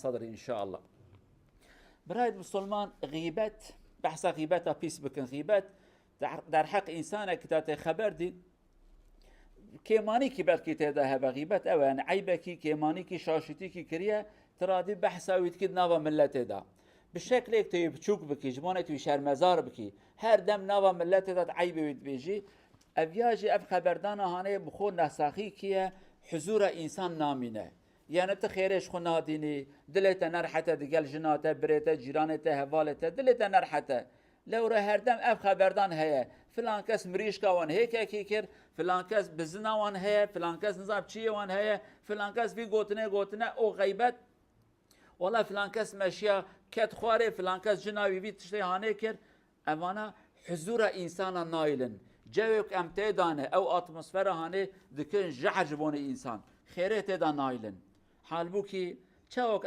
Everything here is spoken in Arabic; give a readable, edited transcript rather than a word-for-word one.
صدري إن شاء الله. برايد مسلمان غيبت بحث غيبتها بيس بكن غيبت در حق إنسانك تاتي خبر دي كيماني كي بلكي تيدا هبا غيبت أو يعني عيبكي كيماني كي شاشتي كي كريا ترادي بحثا ويتكد نافا ملت دا بالشكل هيك توي بتشوك بكي جمانه توي شرمزار بكي هر دم نافا ملت دا عيب ويتبيجي افياجي اف خبردانا هاني بخو نساخي كيه حضور انسان نامينه يعني تخيرش خو ناديني دلته نرحته دگل جناته بريته جيرانته هوالته دلته نرحته لو را هر دم اف خبردان هيا فلان کس مریشکا وان هيك هيك كير فلان کس بزنا وان هيا فلان کس نظام چی وان هيا فلان کس في گوتنه او غیبت والله فلان کس ماشيه كت خواري فلان کس جناوي في تشتي هاني كير امانه حضور انسان نايلن جوك ام تيدانه او اتموسفير هاني دكن جحجبون انسان خيرته دا نايلن حال بو كي چاوك